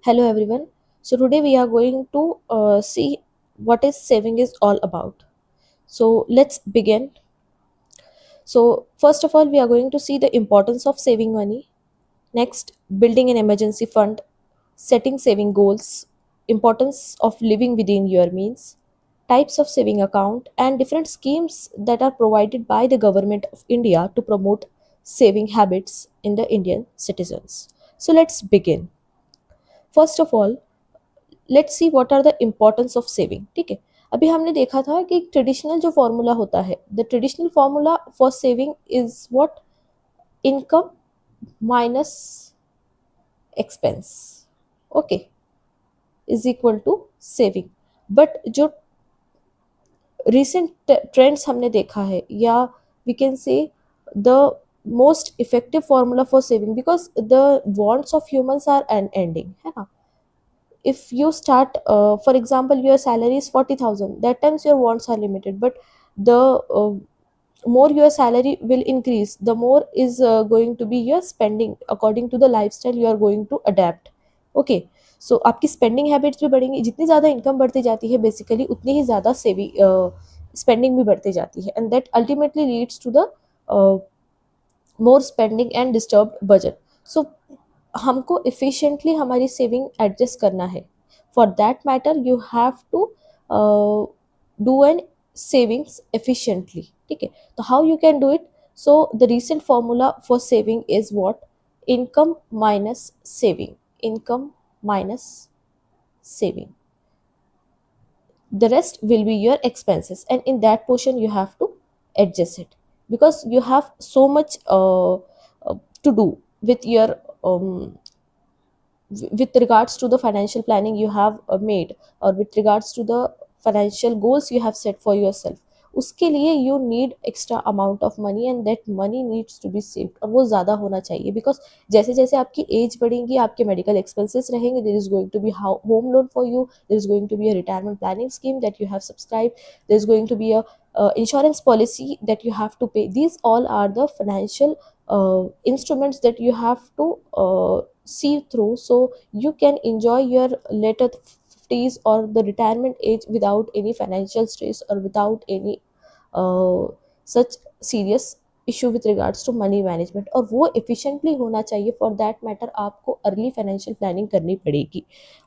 Hello everyone. So today we are going to see what is saving is all about. So let's begin. So first of all, we are going to see the importance of saving money. Next, building an emergency fund, setting saving goals, importance of living within your means, types of saving account, and different schemes that are provided by the government of India to promote saving habits in the Indian citizens. So let's begin. First of all, let's see what are the importance of saving. ठीक है, अभी हमने देखा था कि traditional जो formula होता है, the traditional formula for saving is what, income minus expense, okay, is equal to saving. But जो रिसेंट ट्रेंड्स हमने देखा है, या we can say the most effective formula for saving, because the wants of humans are ending, है ना. If you start, for example, your salary is 40,000, that times your wants are limited, but the more your salary will increase, the more is going to be your spending according to the lifestyle you are going to adapt. Okay, so आपकी spending habits भी बढ़ेंगी. जितनी ज़्यादा income बढ़ती जाती है basically, उतनी ही ज़्यादा सेविंग स्पेंडिंग भी बढ़ती जाती है, and that ultimately leads to the more spending and disturbed budget. So हमको इफिशिएंटली हमारी सेविंग एडजस्ट करना है. For that matter you have to do an savings efficiently. ठीक है, तो how you can do it? So the recent formula for saving is what, income minus saving. Income minus saving, the rest will be your expenses, and in that portion you have to adjust it, because you have so much to do with your with regards to the financial planning you have made, or with regards to the financial goals you have set for yourself. उसके लिए you need extra amount of money, and that money needs to be saved, और वो ज़्यादा होना चाहिए, because जैसे जैसे आपकी एज बढ़ेगी, आपके मेडिकल एक्सपेंसेस रहेंगे, there is going to be home loan for you, there is going to be a retirement planning scheme that you have subscribed, there is going to be a insurance policy that you have to pay. These all are the financial instruments that you have to see through, so you can enjoy your later 50s or the retirement age without any financial stress, or without any such serious issue with regards to money management, और वो efficiently होना चाहिए. For that matter आपको early financial planning करनी पड़ेगी.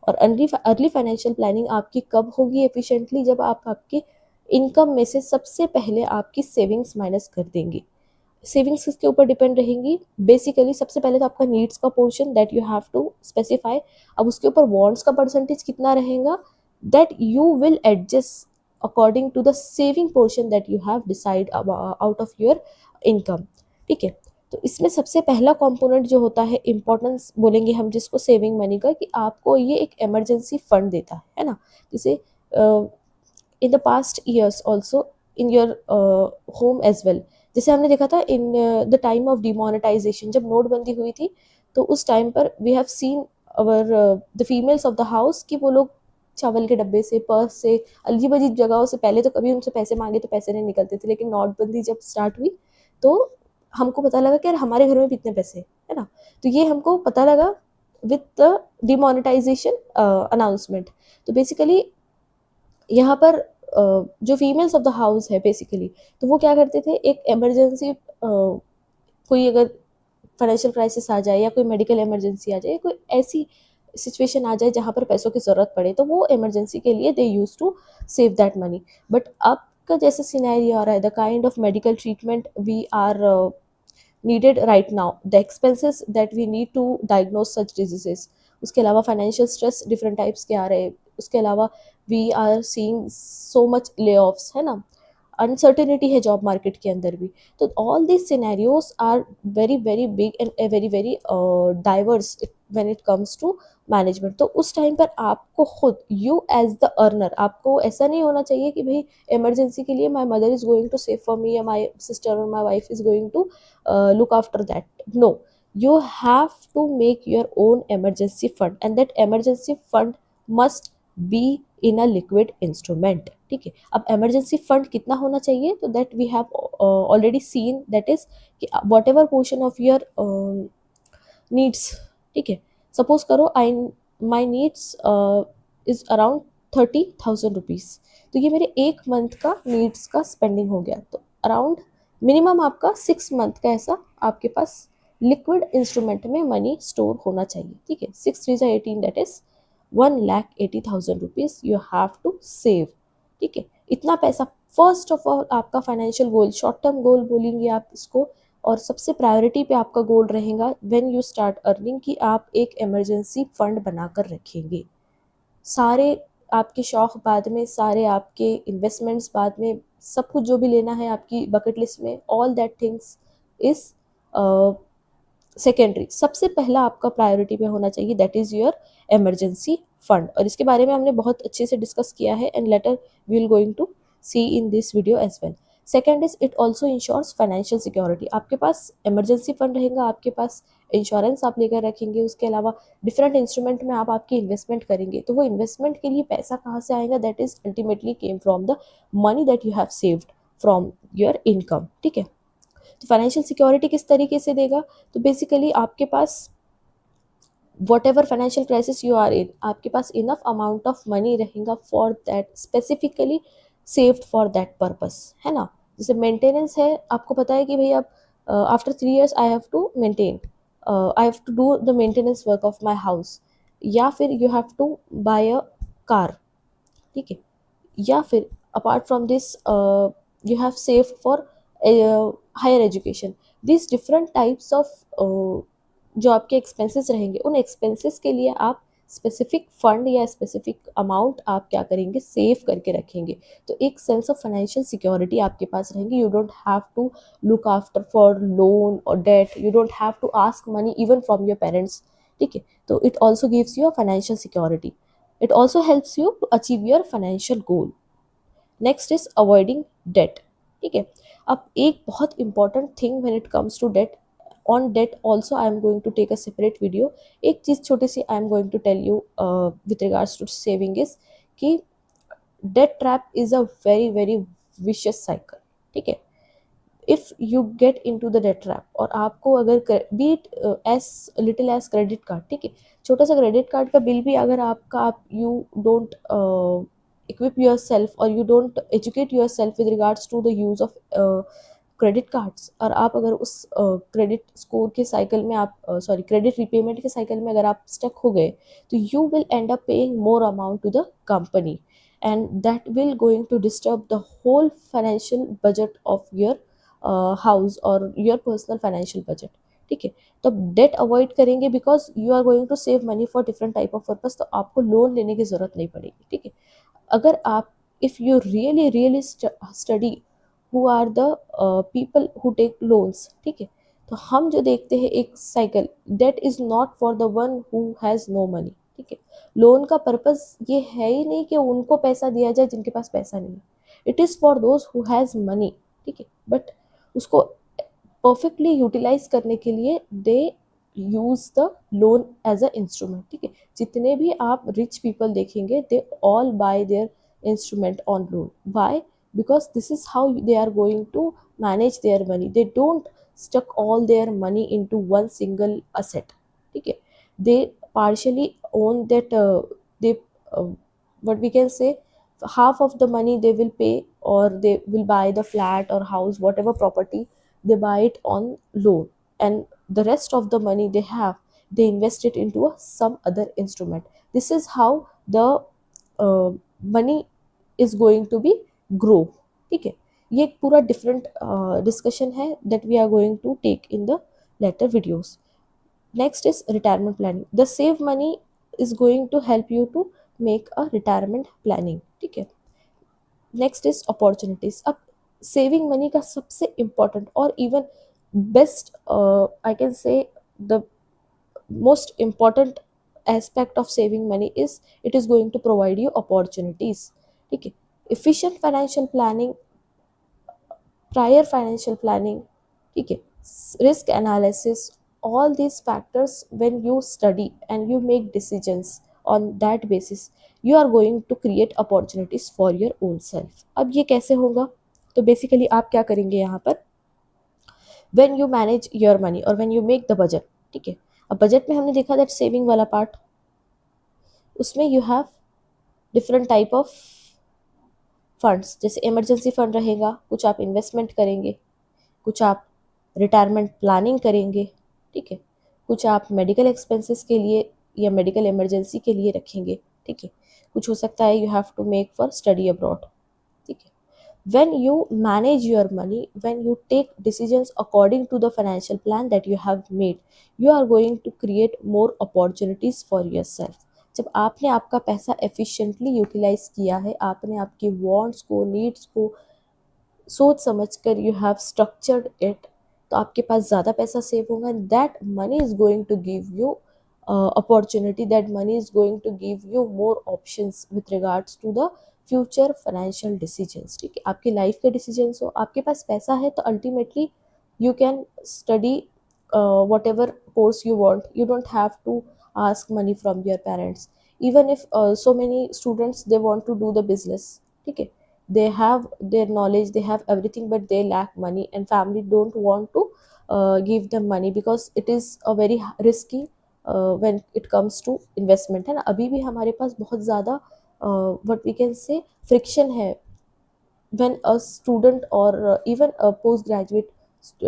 और early financial planning आपकी कब होगी एफिशिएंटली? जब आप आपकी इनकम में से सबसे पहले आपकी सेविंग्स माइनस कर देंगे. सेविंग्स किसके ऊपर डिपेंड रहेंगी? बेसिकली सबसे पहले तो आपका नीड्स का portion that you have to specify. अब उसके ऊपर वॉन्ट्स का परसेंटेज कितना रहेगा, that you will adjust according to the saving portion that you have decide out of your income. ठीक है, तो इसमें सबसे पहला कंपोनेंट जो होता है, इंपॉर्टेंस बोलेंगे हम जिसको सेविंग मनी का, कि आपको ये एक इमरजेंसी फंड देता है ना. जैसे in the past years also in your home as well, जैसे हमने देखा था in the time of demonetization, जब नोटबंदी हुई थी, तो उस टाइम पर we have seen our the females of the house, कि वो लोग चावल के डब्बे से, पर्स से, अजीब अजीब जगहों से, पहले तो कभी उनसे पैसे मांगे तो पैसे नहीं निकलते थे, लेकिन नोटबंदी जब स्टार्ट हुई तो हमको पता लगा कि यार हमारे घर में भी इतने पैसे है ना. तो ये हमको पता लगा विथ द डिमोनेटाइजेशन अनाउंसमेंट. तो बेसिकली यहाँ पर जो फीमेल्स ऑफ द हाउस है बेसिकली, तो वो क्या करते थे, एक इमरजेंसी कोई अगर फाइनेंशियल क्राइसिस आ जाए, या कोई मेडिकल इमरजेंसी आ जाए, या कोई ऐसी सिचुएशन आ जाए जहाँ पर पैसों की ज़रूरत पड़े, तो वो इमरजेंसी के लिए they use to save that money. But अब का जैसे सिनेरियो आ रहा है, the kind of medical treatment we are needed right now, the expenses that we need to diagnose such diseases, उसके अलावा फाइनेंशियल स्ट्रेस डिफरेंट टाइप्स के आ रहे हैं, उसके अलावा we are seeing so much layoffs, है ना, अनसर्टेनिटी है जॉब मार्केट के अंदर भी. तो all these scenarios are very very big and very very diverse when it comes to management. तो उस टाइम पर आपको खुद, यू एज द अर्नर, आपको ऐसा नहीं होना चाहिए कि भाई इमरजेंसी के लिए my mother is going to save for me, या माई सिस्टर और my wife is going to look after that. No, you have to make your own emergency fund, and that emergency fund must be in a liquid instrument. ठीक है, अब emergency fund कितना होना चाहिए? तो that we have already seen, that is कि whatever portion of your needs. ठीक है, सपोज करो I my needs is around 30,000 rupees, तो ये मेरे एक मंथ का नीड्स का स्पेंडिंग हो गया। तो अराउंड मिनिमम आपका 6 मंथ का ऐसा आपके पास लिक्विड इंस्ट्रूमेंट में मनी स्टोर होना चाहिए, ठीक है। 6 3 18, that is 1,80,000 rupees you have to save, ठीक है। इतना पैसा फर्स्ट ऑफ ऑल आपका financial goal, short term goal बोलेंगे आप इसको, और सबसे प्रायोरिटी पे आपका गोल रहेगा व्हेन यू स्टार्ट अर्निंग कि आप एक इमरजेंसी फंड बनाकर रखेंगे। सारे आपके शौक बाद में, सारे आपके इन्वेस्टमेंट्स बाद में, सब कुछ जो भी लेना है आपकी बकेट लिस्ट में, all that things is secondary. सबसे पहला आपका प्रायोरिटी पे होना चाहिए that is your emergency fund, और इसके बारे में हमने बहुत अच्छे से डिस्कस किया है and later we will going to see in this video as well. Second is it also ensures financial security. आपके पास इमरजेंसी फंड रहेगा, आपके पास इंश्योरेंस आप लेकर रखेंगे, उसके अलावा डिफरेंट इंस्ट्रूमेंट में आप आपकी इन्वेस्टमेंट करेंगे, तो वो इन्वेस्टमेंट के लिए पैसा कहाँ से आएगा, that is ultimately came from the money that you have saved from your income, ठीक है। तो फाइनेंशियल सिक्योरिटी किस तरीके से देगा, तो बेसिकली आपके पास whatever financial crisis you are in, आपके पास इनफ अमाउंट ऑफ मनी रहेगा for that specifically saved for that purpose, है ना। जैसे मेंटेनेंस है, आपको पता है कि भाई अब after 3 years I have to maintain, I have to do the maintenance work of my house, या फिर you have to buy a car, ठीक है, या फिर apart from this you have saved for higher education. This different types of जो आपके expenses रहेंगे, उन एक्सपेंसेस के लिए आप स्पेसिफिक फंड या स्पेसिफिक अमाउंट आप क्या करेंगे, सेव करके रखेंगे। तो एक सेंस ऑफ फाइनेंशियल सिक्योरिटी आपके पास रहेंगी। You don't have to look after for loan और debt, you don't have to ask money even from your parents, ठीक है। तो it also gives you a financial security, it also helps you to achieve your financial goal. Next is avoiding debt, ठीक है। अब एक बहुत important thing when it comes to debt, on debt also I am going to take a separate video. एक चीज़ छोटी सी I am going to tell you with regards to saving is कि debt trap is a very very vicious cycle, ठीक है। If you get into the debt trap, और आपको अगर be it as little as credit card, ठीक है, छोटा सा क्रेडिट कार्ड का बिल भी अगर आपका, आप you don't equip yourself or you don't educate yourself with regards to the use of credit cards, और आप अगर उस क्रेडिट स्कोर के साइकिल में आप सॉरी क्रेडिट रिपेमेंट के साइकिल में अगर आप स्टक हो गए, तो you will end up paying more amount to the company, and that will going to disturb the whole financial budget of your house और योर पर्सनल फाइनेंशियल बजट, ठीक है। तो डेट अवॉइड करेंगे because you are going to save money for different type of purpose, तो आपको loan लेने की जरूरत नहीं पड़ेगी, ठीक है। अगर आप, if you really really study who are the people who take loans, ठीक है, तो हम जो देखते हैं एक cycle, debt is not for the one who has no money, ठीक है। लोन का पर्पस ये है ही नहीं कि उनको पैसा दिया जाए जिनके पास पैसा नहीं है, it is for those who has money, ठीक है, बट उसको परफेक्टली यूटिलाइज करने के लिए they use the loan as a instrument, ठीक है। जितने भी आप रिच पीपल देखेंगे, they all buy their instrument on loan, why, because this is how they are going to manage their money, they don't stuck all their money into one single asset, ठीक है। दे partially own that they what we can say, half of the money they will pay, or they will buy the flat or house, whatever property they buy it on loan, and the rest of the money they have, they invest it into some other instrument. This is how the money is going to be grow, ठीक है। ये एक पूरा different discussion है that we are going to take in the later videos. Next is retirement planning, the save money is going to help you to make a retirement planning, ठीक है। Next is opportunities. अब saving money का सबसे important और even best, I can say the most important aspect of saving money is it is going to provide you opportunities, ठीक है। efficient financial planning, prior financial planning, ठीक है, risk analysis, all these factors when you study and you make decisions on that basis, you are going to create opportunities for your own self। अब ये कैसे होगा, तो basically आप क्या करेंगे यहाँ पर, when you manage your money और when you make the budget, ठीक है। अब बजट में हमने देखा दैट सेविंग वाला पार्ट, उसमें you have different type of funds, जैसे इमरजेंसी फंड रहेगा, कुछ आप इन्वेस्टमेंट करेंगे, कुछ आप रिटायरमेंट प्लानिंग करेंगे, ठीक है, कुछ आप मेडिकल एक्सपेंसेस के लिए या मेडिकल इमरजेंसी के लिए रखेंगे, ठीक है, कुछ हो सकता है you have to make for study abroad, ठीक है। When you manage your money, when you take decisions according to the financial plan that you have made, you are going to create more opportunities for yourself. जब आपने आपका पैसा efficiently utilise किया है, आपने आपकी wants को, needs को सोच समझ कर यू हैव स्ट्रक्चर्ड इट, तो आपके पास ज़्यादा पैसा सेव होगा, and that money is going to give you opportunity, that money is going to give you more options with regards to the future financial decisions, ठीक है, आपकी लाइफ के decisions हो, आपके पास पैसा है तो ultimately you can study whatever course you want. You don't have to ask money from your parents. Even if so many students they want to do the business, ठीक है, they have their knowledge, they have everything, but they lack money and family don't want to give them money because it is a very risky when it comes to investment, है ना। अभी भी हमारे पास बहुत ज़्यादा what we can say friction है when a student or even a postgraduate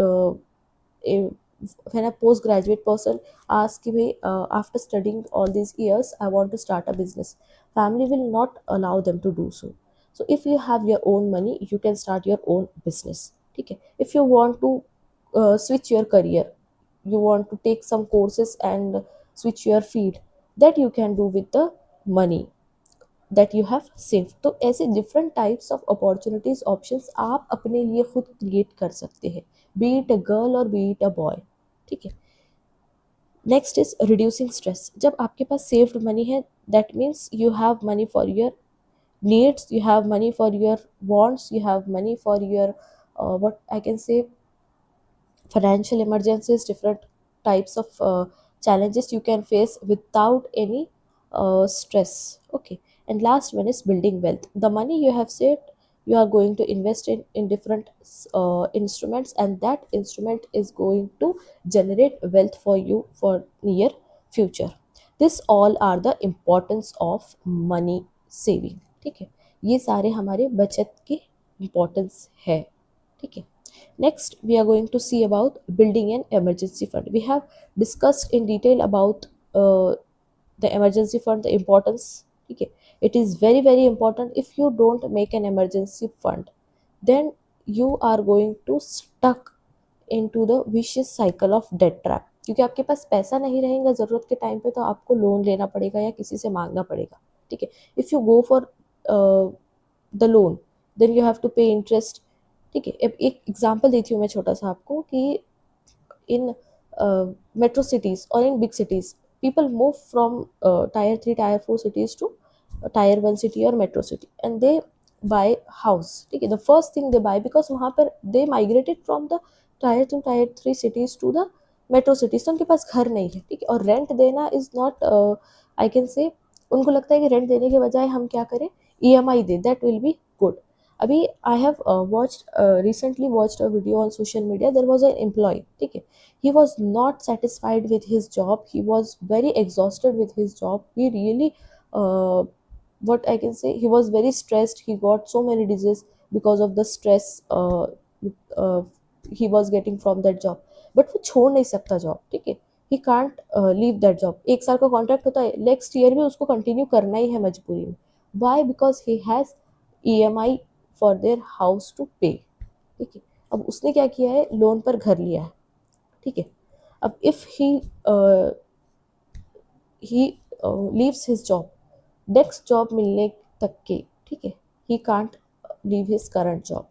uh, a, when a postgraduate person asks कि भाई after studying all these years I want to start a business, family will not allow them to do so. So if you have your own money you can start your own business, ठीक है। If you want to switch your career, you want to take some courses and switch your field, that you can do with the money that you have save. तो ऐसे different types of opportunities options आप अपने लिए खुद create कर सकते हैं, B it a girl और बी इट अ बॉय, ठीक है। Next is reducing stress. जब आपके पास सेव्ड मनी है, that means you have money for your needs, you have money for your wants, you have money for your what I can say financial emergencies, different types of challenges you can face without any stress, okay. And last one is building wealth. The money you have saved, you are going to invest in different instruments, and that instrument is going to generate wealth for you for near future. This all are the importance of money saving, ठीक है। ये सारे हमारे बचत के importance है, ठीक है। Next, we are going to see about building an emergency fund. We have discussed in detail about the emergency fund, the importance. Okay, it is very very important. If you don't make an emergency fund, then you are going to stuck into the vicious cycle of debt trap. क्योंकि आपके पास पैसा नहीं रहेगा ज़रूरत के time पे, तो आपको लोन लेना पड़ेगा या किसी से मांगना पड़ेगा, ठीक है। If you go for the loan, then you have to pay interest, ठीक है। अब एक एग्जांपल देती हूँ मैं छोटा सा आपको कि इन मेट्रो सिटीज़ और in big cities people move from tier 3 tier 4 cities to tier 1 city और metro city, and they buy house, ठीक है। The first thing they buy, because वहाँ पर they migrated from the tier 2 tier 3 cities to the metro cities, तो उनके पास घर नहीं है, ठीक है। और रेंट देना इज़ नॉट आई कैन से, उनको लगता है कि रेंट देने के बजाय हम क्या करें, EMI दे, दैट विल बी गुड। अभी I have recently watched a video on social media. There was an employee, ठीक है, he was not satisfied with his job, he was very exhausted with his job, he really uh, what I can say, he was very stressed, he got so many diseases because of the stress uh, he was getting from that job, but वो छोड़ नहीं सकता job, ठीक है। he can't leave that job, एक साल का contract होता है, नेक्स्ट ईयर भी उसको कंटिन्यू करना ही है मजबूरी में। why? Because he has EMI for their house to pay, ठीक है। अब उसने क्या किया है, लोन पर घर लिया है, ठीक है। अब if he leaves his job, next job मिलने तक के, ठीक है, he can't leave his current job.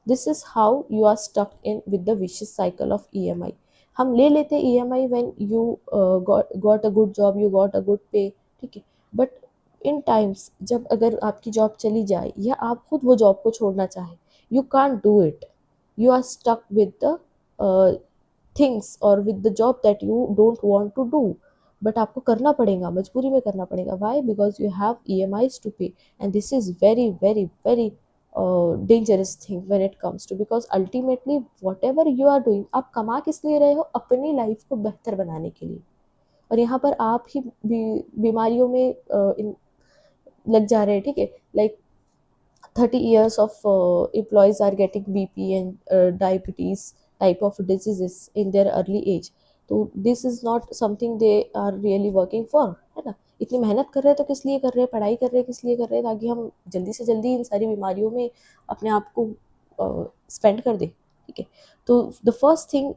This is how you are stuck in with the vicious cycle of EMI। हम ले लेते EMI when you got a good job, you got a good pay, ठीक है। But in times जब अगर आपकी job चली जाए या आप खुद वो जॉब को छोड़ना चाहें, you can't do it, you are stuck with the things और with the job that you don't want to do, but आपको करना पड़ेगा, मजबूरी में करना पड़ेगा। Why? Because you have EMIs to pay, and this is very very very dangerous thing when it comes to, because ultimately whatever you are doing, आप कमा किस लिए रहे हो, अपनी लाइफ को बेहतर बनाने के लिए। और यहाँ पर आप ही बीमारियों में लग जा रहे हैं, ठीक है। Like 30 years of employees are getting BP and diabetes type of diseases in their early age. तो this is not something they are really working for, है ना। इतनी मेहनत कर रहे हैं तो किस लिए कर रहे हैं, पढ़ाई कर रहे हैं किस लिए कर रहे हैं, ताकि हम जल्दी से जल्दी इन सारी बीमारियों में अपने आप को स्पेंड कर दें, ठीक है। तो the first thing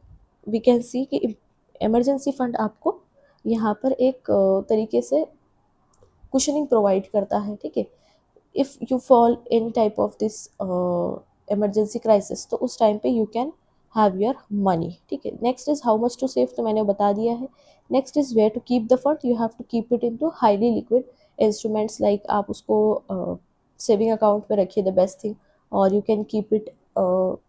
we can see कि इमरजेंसी फंड आपको यहाँ पर एक तरीके से कुशनिंग प्रोवाइड करता है, ठीक है। If you fall in type of this emergency crisis, तो उस टाइम पे you can have your money, ठीक है। Next is how much to save, तो मैंने बता दिया है। Next is where to keep the fund, you have to keep it in to highly liquid instruments, like आप उसको सेविंग अकाउंट में रखिए, द बेस्ट थिंग। और you can keep it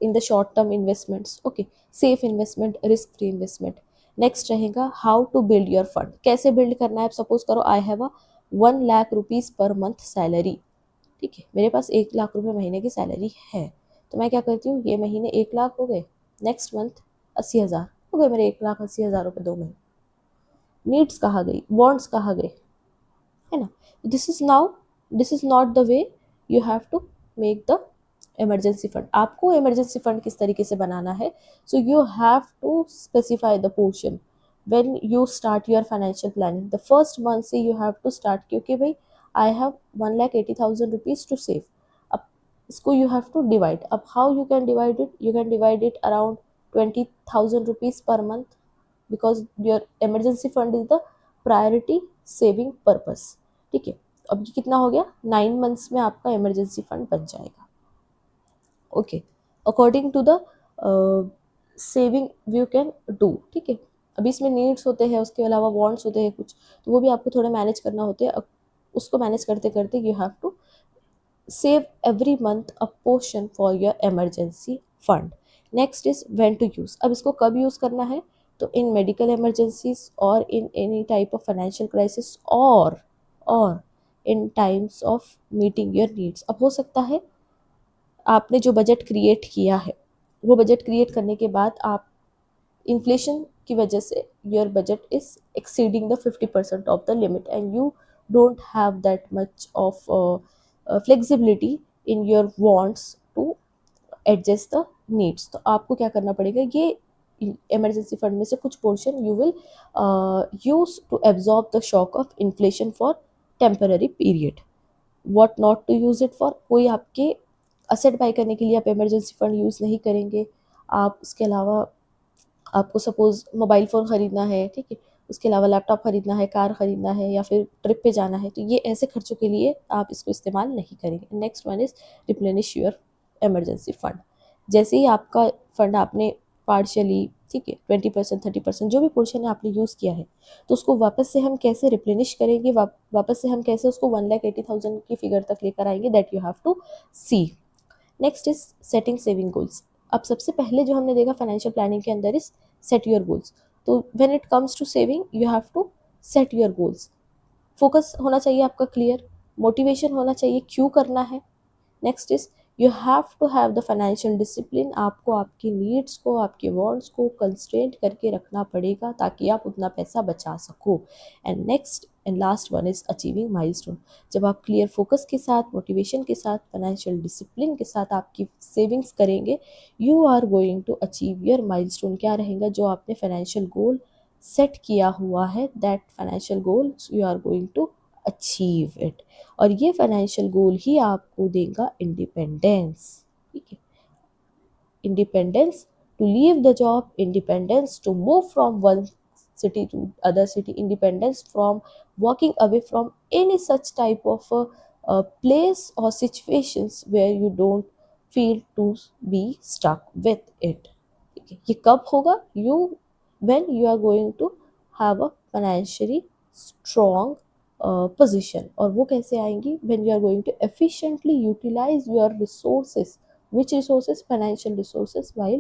in the short term investments, okay, safe investment, risk free investment. Next रहेगा how to build your fund, कैसे build करना है। Suppose करो I have a 1 lakh rupees per month salary, ठीक है, मेरे पास 1 लाख रुपए महीने की सैलरी है। तो मैं क्या करती हूँ, ये महीने 1 लाख हो गए, नेक्स्ट मंथ 80,000 हो गए मेरे, 1,80,000 रुपये 2 महीने। नीड्स कहाँ गई, बॉन्ड्स कहाँ गए, है ना। This is not the way you have to make the emergency fund. आपको इमरजेंसी फंड किस तरीके से बनाना है, so you have to specify the portion when you start your financial planning. The first month से यू हैव टू स्टार्ट, क्योंकि भाई I have 1,80,000 rupees to save. अब इसको यू हैव टू डिवाइड। अब how you can divide it, you can divide it around 20,000 rupees per month, because your emergency fund is the priority saving purpose, ठीक है। अब ये कितना हो गया, 9 मंथ्स में आपका इमरजेंसी फंड बन जाएगा, okay, according to the saving you can do, ठीक है। अभी इसमें नीड्स होते हैं, उसके अलावा वांट्स होते हैं कुछ, तो वो भी आपको थोड़े मैनेज करना होते हैं। उसको मैनेज करते करते you have to save every month a portion for your emergency fund. Next is when to use. अब इसको कब यूज़ करना है, तो इन मेडिकल emergencies और in any type of financial crisis और in times of meeting your needs. अब हो सकता है आपने जो बजट क्रिएट किया है, वो बजट क्रिएट करने के बाद आप इन्फ्लेशन की वजह से your budget is exceeding the 50% of the limit and you don't have that much of flexibility in your wants to adjust the needs. तो आपको क्या करना पड़ेगा, ये इमरजेंसी फंड में से कुछ portion you will use to absorb the shock of inflation for temporary period. What not to use it for, कोई आपके असेट बाई करने के लिए आप इमरजेंसी फंड यूज़ नहीं करेंगे। आप उसके अलावा आपको सपोज़ मोबाइल फ़ोन ख़रीदना है, ठीक है, उसके अलावा लैपटॉप ख़रीदना है, कार ख़रीदना है, या फिर ट्रिप पे जाना है, तो ये ऐसे खर्चों के लिए आप इसको इस्तेमाल नहीं करेंगे। Next one is replenish your emergency fund. जैसे ही आपका फंड आपने पार्शियली, ठीक है, 20% 30% जो भी पोर्शन है आपने यूज़ किया है, तो उसको वापस से हम कैसे रिप्लेनिश करेंगे, वापस से हम कैसे उसको 1,80,000 की फिगर तक लेकर आएंगे, that you have to see. Next is setting saving goals. अब सबसे पहले जो हमने देखा फाइनेंशियल प्लानिंग के अंदर इज सेट योर गोल्स। तो when it comes to saving you have to set your goals. Focus होना चाहिए आपका क्लियर, मोटिवेशन होना चाहिए क्यों करना है। Next is you have to have the financial discipline. आपको आपकी नीड्स को, आपके वांट्स को कंस्ट्रेंट करके रखना पड़ेगा ताकि आप उतना पैसा बचा सको। And next and last one is achieving milestone. जब आप क्लियर फोकस के साथ, मोटिवेशन के साथ, फाइनेंशियल डिसिप्लिन के साथ आपकी सेविंग्स करेंगे, you are going to achieve your milestone. क्या रहेगा, जो आपने फाइनेंशियल गोल सेट किया हुआ है, that financial goal you are going to achieve it. और ये फाइनेंशियल गोल ही आपको देगा इंडिपेंडेंस, ठीक है। Independence to leave the job, independence to move from one city to other city, independence from walking away from any such type of place or situations where you don't feel to be stuck with it. ठीक है, ये कब होगा, you when you are going to have a financially strong position। और वो कैसे आएंगी, when you are going to efficiently utilize your resources, which resources, financial resources, while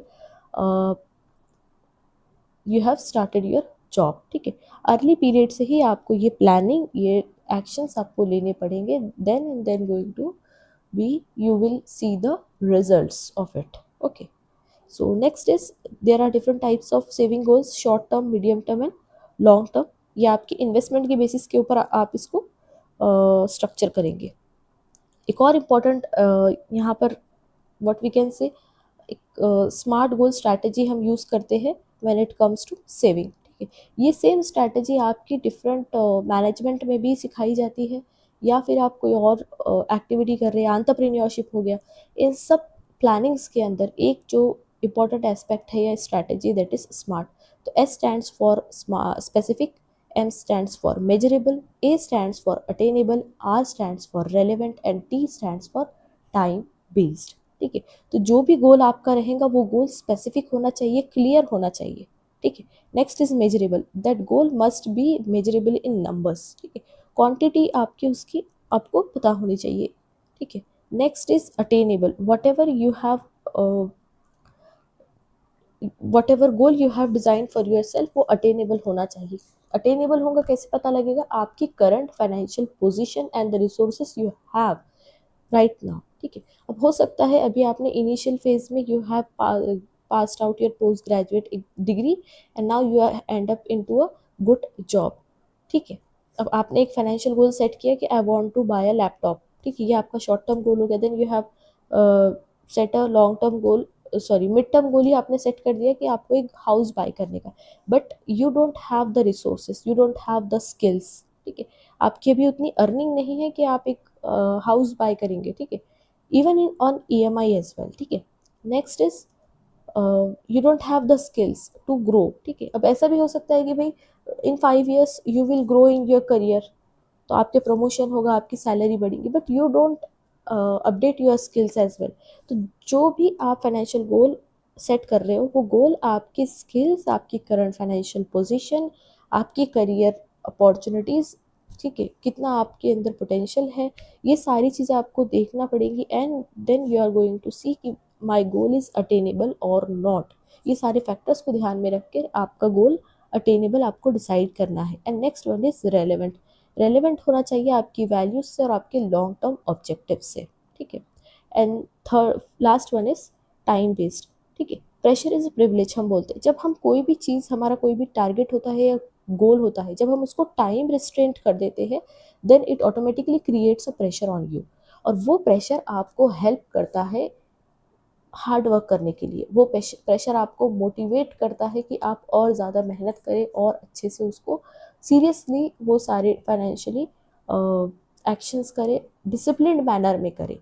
you have started your job, ठीक है। अर्ली पीरियड से ही आपको ये planning, ये एक्शंस आपको लेने पड़ेंगे, then and then going to be you will see the results of it, okay. So next is there are different types of saving goals, short term, medium term and long term. या आपकी investment के basis के ऊपर आप इसको structure करेंगे। एक और इम्पॉर्टेंट यहाँ पर व्हाट वी कैन से, एक स्मार्ट गोल स्ट्रैटेजी हम यूज़ करते हैं when it comes to saving, ठीक है। ये सेम स्ट्रैटेजी आपकी डिफरेंट मैनेजमेंट में भी सिखाई जाती है, या फिर आप कोई और एक्टिविटी कर रहे हैं, एंटरप्रेन्योरशिप हो गया, इन सब प्लानिंग्स के अंदर एक जो इम्पॉर्टेंट एस्पेक्ट है या स्ट्रैटेजी, दैट इज स्मार्ट। तो S stands for specific, M stands for measurable, A stands for attainable, R stands for relevant and T stands for time based, ठीक है। तो जो भी गोल आपका रहेगा वो गोल स्पेसिफिक होना चाहिए, क्लियर होना चाहिए, ठीक है। Next is measurable, that goal must be measurable in numbers, ठीक है। क्वांटिटी आपकी उसकी आपको पता होनी चाहिए, ठीक है। Next is attainable, what ever goal you have design for your self वो अटेनेबल होना चाहिए। अटेनेबल होगा कैसे पता लगेगा, आपकी current financial position and the resources you have right now, ठीक है। अब हो सकता है अभी आपने इनिशियल फेज में you have passed out your post graduate degree and now you are end up into a good job, ठीक है। अब आपने एक फाइनेंशियल गोल सेट किया कि I want to buy a laptop, ठीक है, ये आपका शॉर्ट टर्म गोल हो गया। Then you have set a long term goal, sorry mid term goal ही आपने सेट कर दिया कि आपको एक हाउस बाय करने का, but you don't have the resources, you don't have the skills, ठीक है। आपकी अभी उतनी अर्निंग नहीं है कि आप एक हाउस बाय करेंगे, ठीक है, even in on EMI as well, ठीक है। Next is you don't have the skills to grow, ठीक है। अब ऐसा भी हो सकता है कि भाई in 5 years you will grow in your career, तो आपके प्रमोशन होगा, आपकी सैलरी बढ़ेगी, but you don't update your skills as well. तो जो भी आप फाइनेंशियल गोल सेट कर रहे हो वो गोल आपकी स्किल्स, आपकी करंट फाइनेंशियल पोजीशन, आपकी करियर अपॉर्चुनिटीज़, ठीक है, कितना आपके अंदर पोटेंशियल है, ये सारी चीज़ें आपको देखना पड़ेगी। And then you are going to see कि माई गोल इज़ अटेनेबल और नॉट। ये सारे फैक्टर्स को ध्यान में रख के आपका गोल अटेनेबल आपको डिसाइड करना है। And next one is relevant, relevant होना चाहिए आपकी वैल्यूज से और आपके लॉन्ग टर्म ऑब्जेक्टिव से, ठीक है। And third last one is time based, ठीक है। प्रेशर इज अ प्रिविलेज हम बोलते हैं, जब हम कोई भी चीज़, हमारा कोई भी टारगेट होता है या गोल होता है, जब हम उसको टाइम रिस्ट्रेंट कर देते हैं, then it automatically creates a pressure on you, और वो प्रेशर आपको हेल्प करता है हार्ड वर्क करने के लिए। वो प्रेशर आपको मोटिवेट करता है कि आप और ज़्यादा मेहनत करें और अच्छे से उसको सीरियसली वो सारे फाइनेंशियली एक्शंस करें, डिसिप्लिन्ड मैनर में करें।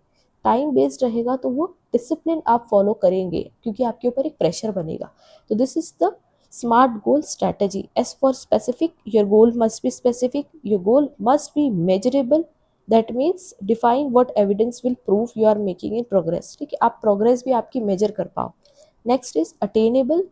टाइम बेस्ड रहेगा तो वो डिसिप्लिन आप फॉलो करेंगे क्योंकि आपके ऊपर एक प्रेशर बनेगा। तो this is the smart goal strategy. As for specific, your goal must be specific, your goal must be measurable, that means define what evidence will prove you are making in progress, ठीक है, आप progress भी आपकी measure कर पाओ। Next is attainable,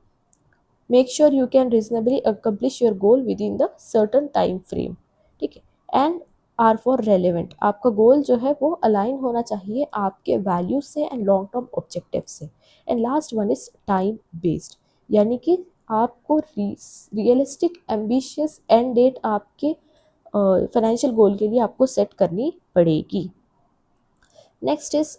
make sure you can reasonably accomplish your goal within the certain time frame, ठीक है। And are for relevant, आपका गोल जो है वो अलाइन होना चाहिए आपके वैल्यू से एंड लॉन्ग टर्म ऑब्जेक्टिव से। And last one is time based, यानी कि आपको रियलिस्टिक एम्बिशियस एंड डेट आपके फाइनेंशियल गोल के लिए आपको सेट करनी पड़ेगी। Next is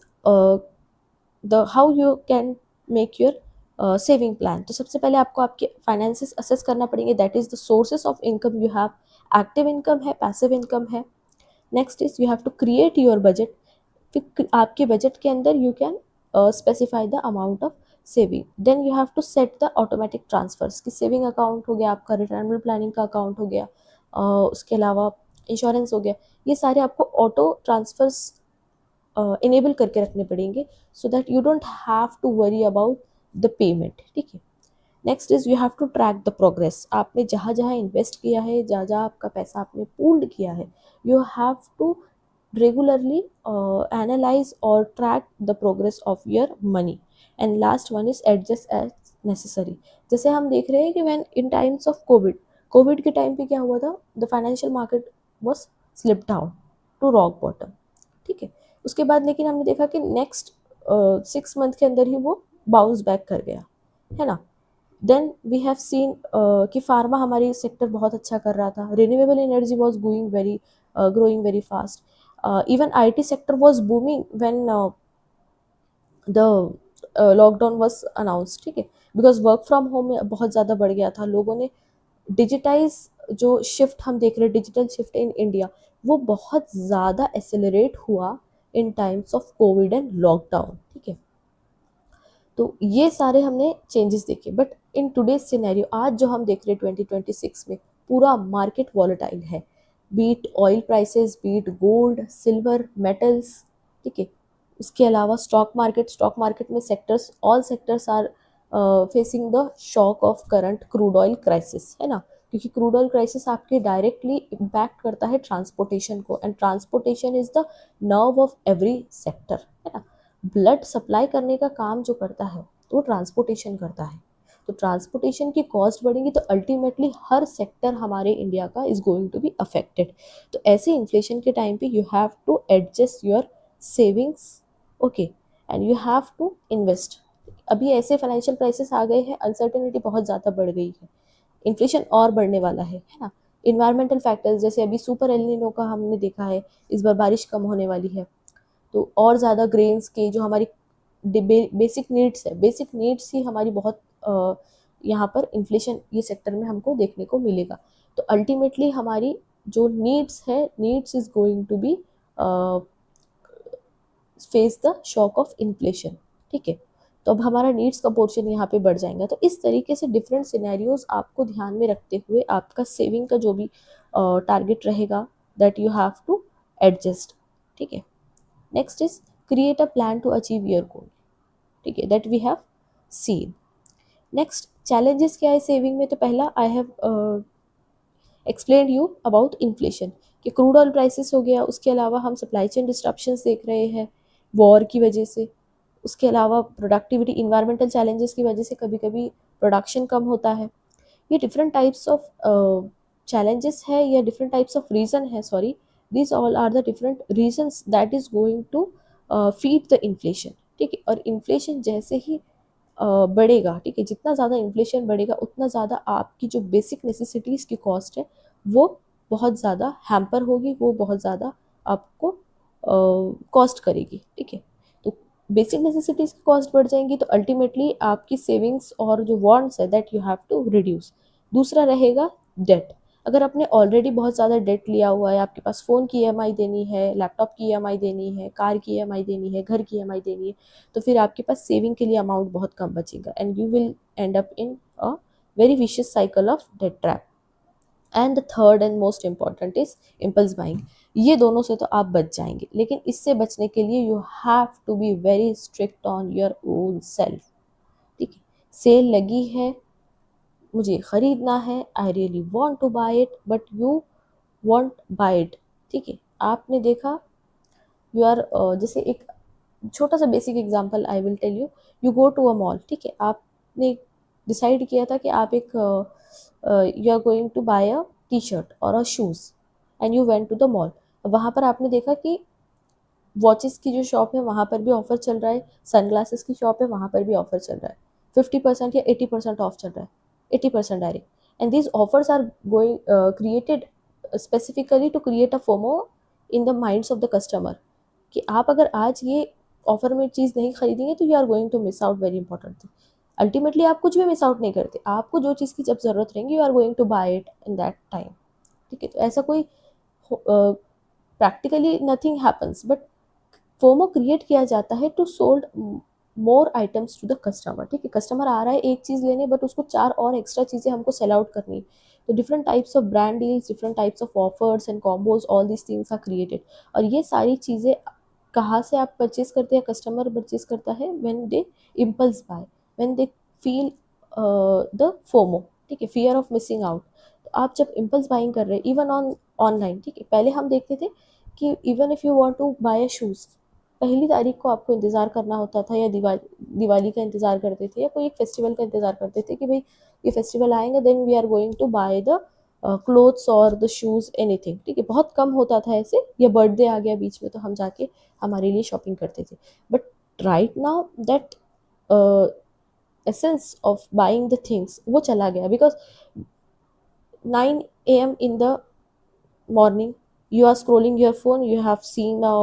the how you can make your saving plan. तो सबसे पहले आपको आपके फाइनेंसेस असेस करना पड़ेंगे, that is the sources of income you have, active income है, पैसिव इनकम है। Next is you have to create your budget, फिर आपके बजट के अंदर you can specify the amount of saving. Then you have to set the automatic transfers, कि saving account हो गया आपका, रिटायरमेंट प्लानिंग का अकाउंट हो गया, उसके अलावा इंश्योरेंस हो गया, ये सारे आपको ऑटो ट्रांसफर्स इनेबल करके रखने पड़ेंगे so that you don't have to worry about the payment, ठीक है। Next is you have to track the progress, आपने जहाँ जहाँ इन्वेस्ट किया है, जहाँ जहाँ आपका पैसा आपने पूल्ड किया है, you have to regularly analyze or track the progress of your money. And last one is adjust as necessary, जैसे हम देख रहे हैं कि when in times of Covid के टाइम पे क्या हुआ था, the financial market was slipped down to rock bottom, ठीक है। उसके बाद लेकिन हमने देखा कि नेक्स्ट 6 मंथ के अंदर ही वो बाउंस बैक कर गया, है ना। देन वी हैव सीन कि फार्मा हमारी सेक्टर बहुत अच्छा कर रहा था, renewable energy was going very growing very fast, even IT sector was booming when the lockdown was announce, ठीक है, बिकॉज वर्क फ्रॉम होम बहुत ज़्यादा बढ़ गया था, लोगों ने डिजिटाइज जो शिफ्ट हम देख रहे हैं, डिजिटल शिफ्ट इन इंडिया, वो बहुत ज़्यादा एक्सेलरेट हुआ in times of Covid and lockdown, ठीक है। तो ये सारे हमने चेंजेस देखे, बट इन टुडेज सिनेरियो, आज जो हम देख रहे हैं 2026 में, पूरा मार्केट वॉलेटाइल है, be it oil prices, be it gold, silver, metals, ठीक है। उसके अलावा स्टॉक मार्केट में sectors, all sectors are facing the shock of current crude oil crisis, है ना, क्योंकि क्रूड ऑयल क्राइसिस आपके डायरेक्टली इम्पैक्ट करता है ट्रांसपोर्टेशन को, and transportation is the nerve of every sector, है ना। ब्लड सप्लाई करने का काम जो करता है वो ट्रांसपोर्टेशन करता है, तो ट्रांसपोर्टेशन की कॉस्ट बढ़ेगी तो अल्टीमेटली हर सेक्टर हमारे इंडिया का is going to be affected. तो ऐसे इन्फ्लेशन के टाइम पे you have to adjust your savings, okay, and you have to invest. अभी ऐसे फाइनेंशियल क्राइसिस आ गए हैं, अनसर्टेनिटी बहुत ज़्यादा बढ़ गई है, इन्फ्लेशन और बढ़ने वाला है ना। इन्वायरमेंटल फैक्टर्स, जैसे अभी सुपर एल नीनो का हमने देखा है, इस बार बारिश कम होने वाली है, तो और ज़्यादा ग्रेन्स के जो हमारी बेसिक नीड्स है, बेसिक नीड्स ही हमारी बहुत यहाँ पर इन्फ्लेशन ये सेक्टर में हमको देखने को मिलेगा। तो अल्टीमेटली हमारी जो नीड्स है, needs is going to be face the shock of inflation, ठीक है। तो अब हमारा नीड्स का पोर्शन यहाँ पे बढ़ जाएगा। तो इस तरीके से डिफरेंट सिनेरियोज आपको ध्यान में रखते हुए आपका सेविंग का जो भी टारगेट रहेगा, that you have to adjust, ठीक है। Next is create a plan to achieve your goal, ठीक है, that we have seen. Next challenges क्या है सेविंग में, तो पहला I have explain you about inflation, कि क्रूड ऑयल प्राइसेस हो गया, उसके अलावा हम सप्लाई चेन डिस्ट्रप्शंस देख रहे हैं वॉर की वजह से, उसके अलावा प्रोडक्टिविटी, इन्वायरमेंटल चैलेंजेस की वजह से कभी कभी प्रोडक्शन कम होता है। ये डिफरेंट टाइप्स ऑफ चैलेंजेस है या डिफरेंट टाइप्स ऑफ रीज़न है, sorry, this all are the different reasons that is going to feed the inflation, ठीक है। और इन्फ्लेशन जैसे ही बढ़ेगा, ठीक है, जितना ज़्यादा इन्फ्लेशन बढ़ेगा उतना ज़्यादा आपकी जो बेसिक नेसेसिटीज़ की कॉस्ट है वो बहुत ज़्यादा हैम्पर होगी, वो बहुत ज़्यादा आपको कॉस्ट करेगी, ठीक है। तो बेसिक नेसेसिटीज़ की कॉस्ट बढ़ जाएंगी तो अल्टीमेटली आपकी सेविंग्स और जो वांट्स है that you have to reduce. दूसरा रहेगा डेट। अगर आपने ऑलरेडी बहुत ज़्यादा डेट लिया हुआ है, आपके पास फ़ोन की ईएमआई देनी है, लैपटॉप की ईएमआई देनी है, कार की ईएमआई देनी है, घर की ईएमआई देनी है, तो फिर आपके पास सेविंग के लिए अमाउंट बहुत कम बचेगा, and you will end up in a very vicious cycle of debt trap. And the third and most important is impulse buying. ये दोनों से तो आप बच जाएंगे, लेकिन इससे बचने के लिए you have to be very strict on your own self, ठीक है। सेल लगी है, मुझे खरीदना है, I really want to buy it, but you won't buy it, ठीक है। आपने देखा, यू आर जैसे एक छोटा सा basic example I will tell you, you go to a mall, ठीक है, आपने डिसाइड किया था कि आप एक you are going to buy a T shirt और a shoes, and you went to the mall. वहाँ पर आपने देखा कि वॉचेस की जो शॉप है वहाँ पर भी ऑफर चल रहा है, सनग्लासेस की शॉप है वहाँ पर भी ऑफर चल रहा है, 50% या 80% ऑफ चल रहा है, 80% direct, and these offers are going created specifically to create a FOMO in the minds of the customer, कि आप अगर आज ये ऑफर में चीज़ नहीं खरीदेंगे तो you are going to miss out very important thing. Ultimately आप कुछ भी मिस आउट नहीं करते, आपको जो चीज़ की जब ज़रूरत रहेगी you are going to buy it in that time, ठीक है। तो ऐसा कोई practically nothing happens, but FOMO create किया जाता है to sold more items to the customer, ठीक है। कस्टमर आ रहा है एक चीज़ लेने, बट उसको 4 और एक्स्ट्रा चीज़ें हमको सेल आउट करनी, तो different types of brand deals, different types of offers and combos, all these things are created. और ये सारी चीज़ें कहाँ से आप परचेज करते हैं, कस्टमर परचेज करता है when they impulse buy, when they feel the FOMO, ठीक है, फियर ऑफ मिसिंग आउट। तो आप जब इम्पल्स बाइंग कर रहे हैं इवन ऑन ऑनलाइन, ठीक है, पहले हम देखते थे कि even if you want to buy a shoes, पहली तारीख को आपको इंतज़ार करना होता था, या दिवाली का इंतज़ार करते थे, या कोई एक फेस्टिवल का इंतज़ार करते थे कि भाई ये फेस्टिवल आएंगे then we are going to buy the clothes और द शूज़ एनीथिंग, ठीक है। बहुत कम होता था ऐसे, या बर्थडे आ गया बीच में तो हम जाके हमारे लिए शॉपिंग करते थे। But right now that essence of buying the things वो चला गया, because 9 a.m. in the morning you are scrolling your phone, you have seen a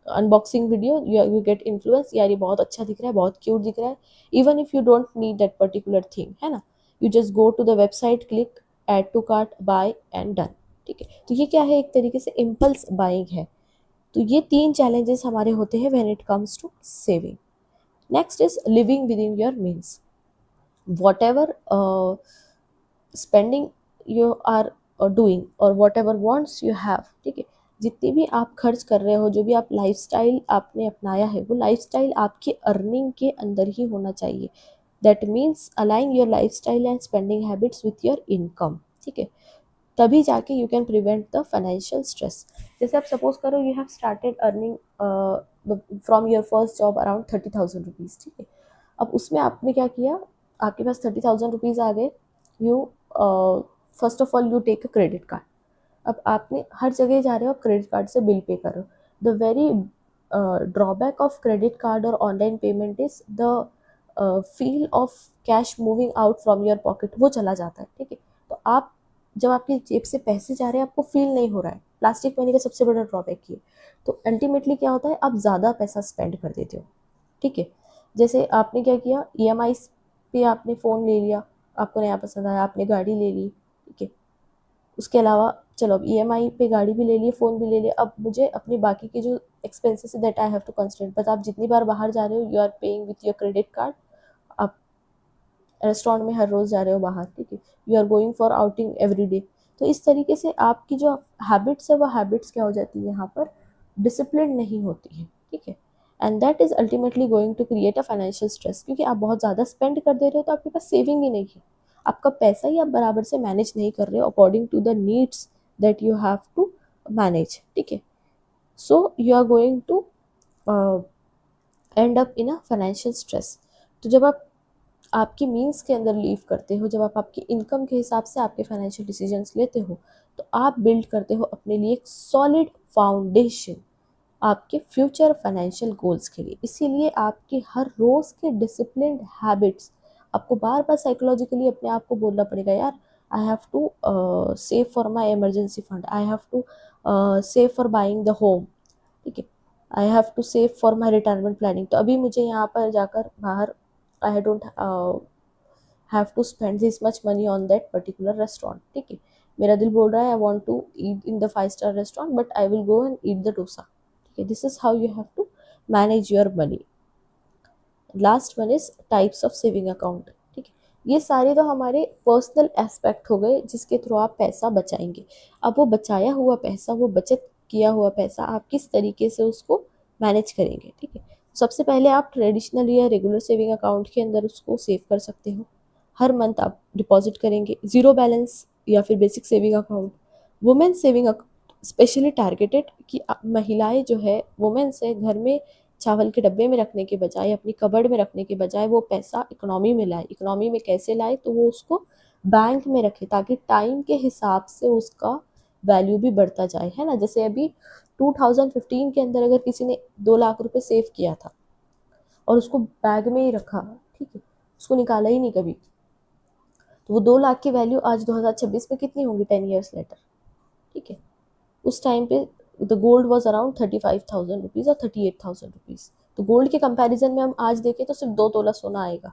unboxing video, you get influence, यार ये बहुत अच्छा दिख रहा है, बहुत क्यूट दिख रहा है, even if you don't need that particular thing, है ना, you just go to the website, click, add to cart, buy and done. ठीक है, तो ये क्या है, एक तरीके से इम्पल्स बाइंग है। तो ये 3 चैलेंजेस हमारे होते हैं when it comes to saving. Next is living within your means. Whatever spending you are doing और whatever wants you have, ठीक है, जितनी भी आप खर्च कर रहे हो, जो भी आप लाइफस्टाइल आपने अपनाया है, वो लाइफस्टाइल आपकी अर्निंग के अंदर ही होना चाहिए। That means align your lifestyle and spending habits with your income. ठीक है, तभी जाके you can prevent the financial stress. जैसे आप सपोज करो you have started earning from your first job around 30,000 rupees. ठीक है, अब उसमें आपने क्या किया, आपके पास 30,000 रुपीज़ आ गए। You first of all you take a credit card. अब आपने हर जगह जा रहे हो, आप क्रेडिट कार्ड से बिल पे कर रहे हो। The very drawback of credit card और online payment is the feel of cash moving out from your pocket, वो चला जाता है। ठीक है, तो आप जब आपकी जेब से पैसे जा रहे हैं आपको फील नहीं हो रहा है। प्लास्टिक मनी का सबसे बड़ा ड्रॉबैक ये। तो अल्टीमेटली क्या होता है, आप ज़्यादा पैसा स्पेंड कर देते हो। ठीक है, जैसे आपने क्या किया, ईएमआई पे आपने फ़ोन ले लिया, आपको नया पसंद आया, आपने गाड़ी ले ली। ठीक है, उसके अलावा चलो अब ईएमआई पे गाड़ी भी ले लिए, फ़ोन भी ले लिया, अब मुझे अपनी बाकी के जो एक्सपेंसेस है that I have to consider. But आप जितनी बार बाहर जा रहे हो you are paying with your credit card. आप रेस्टोरेंट में हर रोज़ जा रहे हो बाहर। ठीक है, you are going for outing every day. तो इस तरीके से आपकी जो हैबिट्स है वो हैबिट्स क्या हो जाती है, यहाँ पर डिसिप्लिन नहीं होती है। ठीक है, and that is ultimately going to create a financial stress, क्योंकि आप बहुत ज़्यादा स्पेंड कर दे रहे हो तो आपके पास सेविंग ही नहीं है। आपका पैसा ही आप बराबर से मैनेज नहीं कर रहे हो according to the needs that you have to manage. ठीक है, so you are going to end up in a financial stress. तो जब आप आपकी मीन्स के अंदर लीव करते हो, जब आप आपकी इनकम के हिसाब से आपके फाइनेंशियल डिसीजंस लेते हो, तो आप बिल्ड करते हो अपने लिए एक सॉलिड फाउंडेशन आपके फ्यूचर फाइनेंशियल गोल्स के लिए। इसीलिए आपके हर रोज़ के डिसिप्लिन्ड हैबिट्स, आपको बार बार साइकोलॉजिकली अपने आप को बोलना पड़ेगा, यार I have to save for my emergency fund, I have to save for buying the home. ठीक है, I have to save for my retirement planning. तो अभी मुझे यहाँ पर जाकर बाहर I don't have to spend this much money on that particular restaurant। ठीक है, मेरा दिल बोल रहा है I want to eat in the 5 star restaurant but I will go and eat the dosa। ठीक है, this is how you have to manage your money। Last one is types of saving account. ठीक है, ये सारे तो हमारे personal aspect हो गए जिसके थ्रू आप पैसा बचाएंगे। अब वो बचाया हुआ पैसा, वो बचत किया हुआ पैसा आप किस तरीके से उसको मैनेज करेंगे। ठीक है, सबसे पहले आप ट्रेडिशनल या रेगुलर सेविंग अकाउंट के अंदर उसको सेव कर सकते हो। हर मंथ आप डिपॉजिट करेंगे, ज़ीरो बैलेंस या फिर basic saving account. Women saving specially targeted कि महिलाएं जो है वुमेन्स है, घर में चावल के डब्बे में रखने के बजाय, अपनी कबर्ड में रखने के बजाय वो पैसा इकोनॉमी में लाए। इकोनॉमी में कैसे लाए, तो वो उसको बैंक में रखे ताकि टाइम के हिसाब से उसका वैल्यू भी बढ़ता जाए, है ना। जैसे अभी 2015 के अंदर अगर किसी ने 2 लाख रुपए सेव किया था और उसको बैग में ही रखा, ठीक है, उसको निकाला ही नहीं कभी, तो वो 2 लाख की वैल्यू आज 2026 में कितनी होंगी 10 years लेटर। ठीक है, उस टाइम पे the gold was around 35,000 rupees और 38,000 रुपीज़। तो गोल्ड के कंपैरिजन में हम आज देखें तो सिर्फ 2 तोला सोना आएगा,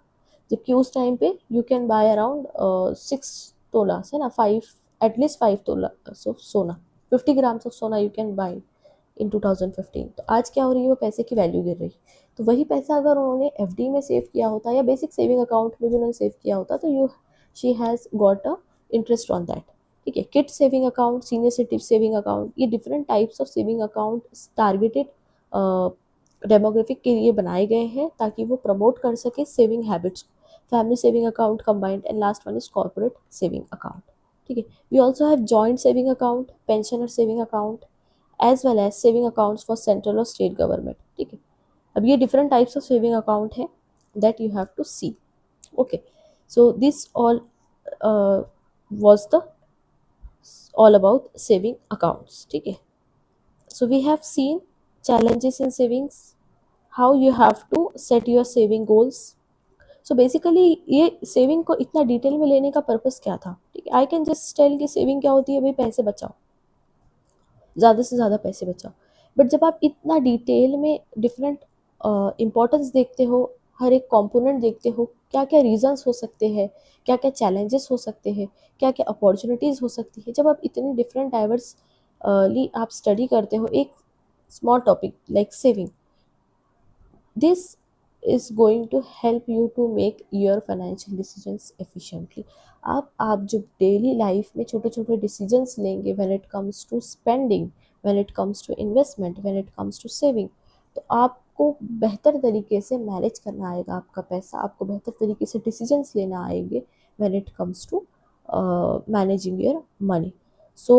जबकि उस टाइम पे यू कैन बाय अराउंड 6 तोला है ना, 5 एटलीस्ट 5 तोला सोना, 50 ग्राम्स ऑफ सोना यू कैन बाय इन 2015। तो आज क्या हो रही है, वो पैसे की वैल्यू गिर रही है। तो वही पैसा अगर उन्होंने एफडी में सेव किया होता या बेसिक सेविंग अकाउंट में भी उन्होंने सेव किया होता तो she has got a interest on that. ठीक है, kid saving account, senior citizen saving account, ये different types of saving account targeted demographic के लिए बनाए गए हैं ताकि वो प्रमोट कर सके सेविंग हैबिट्स को। Family saving account combined, and last one is corporate saving account. ठीक है, we also have joint saving account, pensioner saving account, as well as saving accounts for central और स्टेट गवर्नमेंट। ठीक है, अब ये different types of saving account है that you have to see. Okay, so this all was the all about saving accounts। ठीक है, so we have seen challenges in savings, how you have to set your saving goals। so basically ये saving को इतना detail में लेने का purpose क्या था। ठीक है, आई कैन जस्ट टेल कि सेविंग क्या होती है, भाई पैसे बचाओ, ज़्यादा से ज़्यादा पैसे बचाओ। बट जब आप इतना डिटेल में डिफरेंट इम्पोर्टेंस देखते हो हर एक कंपोनेंट देखते हो, क्या क्या रीजंस हो सकते हैं, क्या क्या चैलेंजेस हो सकते हैं, क्या क्या अपॉर्चुनिटीज़ हो सकती है। जब आप इतनी डिफरेंट डाइवर्स ली आप स्टडी करते हो एक small topic like saving, this is going to help you to make your financial decisions efficiently। आप जब डेली लाइफ में छोटे छोटे डिसीजंस लेंगे, when it comes to spending, when it comes to investment, when it comes to saving, तो आपको बेहतर तरीके से मैनेज करना आएगा आपका पैसा, आपको बेहतर तरीके से डिसीजंस लेना आएंगे when it comes to managing your money. So